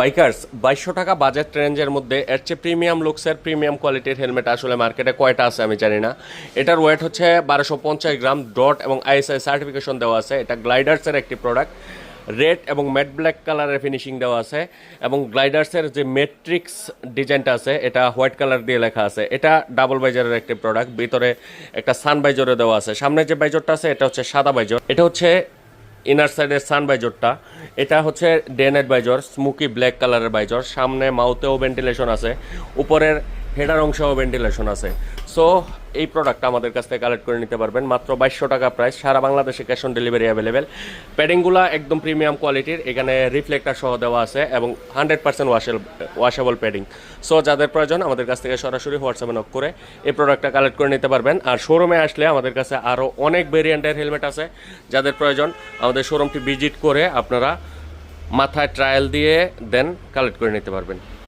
Bikers 2200 টাকা budget রেঞ্জের মধ্যে এর চেয়ে প্রিমিয়াম লুকসের প্রিমিয়াম কোয়ালিটির হেলমেট আসলে মার্কেটে কয়টা আছে আমি জানি না। এটার ওয়েট হচ্ছে 1250 গ্রাম, ডট এবং আইএসআই সার্টিফিকেশন দেওয়া আছে। এটা গ্লাইডার্সের একটি প্রোডাক্ট। রেড এবং ম্যাট ব্ল্যাক কালারের ফিনিশিং দেওয়া আছে এবং গ্লাইডার্সের যে মেট্রিক্স ডিজাইনটা আছে এটা হোয়াইট কালার দিয়ে লেখা আছে। এটা ডাবল বাইজারের একটি প্রোডাক্ট, ভিতরে একটা সান বাইজরে দেওয়া আছে। সামনে যে বাইজরটা আছে এটা হচ্ছে সাদা বাইজর, এটা হচ্ছে ইনার সাইডের সান বাইজরটা। এটা হচ্ছে ডে নাইট বাইজর, স্মোকি ব্ল্যাক কালারের বাইজর। সামনে মাউথেও ভেন্টিলেশন আছে, উপরের হেডার অংশেও ভেন্টিলেশন আছে। সো এই প্রোডাক্টটা আমাদের কাছ থেকে কালেক্ট করে নিতে পারবেন মাত্র 2200 টাকা প্রাইস। সারা বাংলাদেশে ক্যাশ অন ডেলিভারি অ্যাভেলেবেল। প্যাডিংগুলো একদম প্রিমিয়াম কোয়ালিটির, এখানে রিফ্লেক্টার সহ দেওয়া আছে এবং 100% ওয়াশেবল প্যাডিং। সো যাদের প্রয়োজন আমাদের কাছ থেকে সরাসরি হোয়াটসঅ্যাপে নক করে এই প্রোডাক্টটা কালেক্ট করে নিতে পারবেন। আর শোরুমে আসলে আমাদের কাছে আরও অনেক ভেরিয়েন্টের হেলমেট আছে। যাদের প্রয়োজন আমাদের শোরুমটি ভিজিট করে আপনারা মাথায় ট্রায়াল দিয়ে দেন কালেক্ট করে নিতে পারবেন।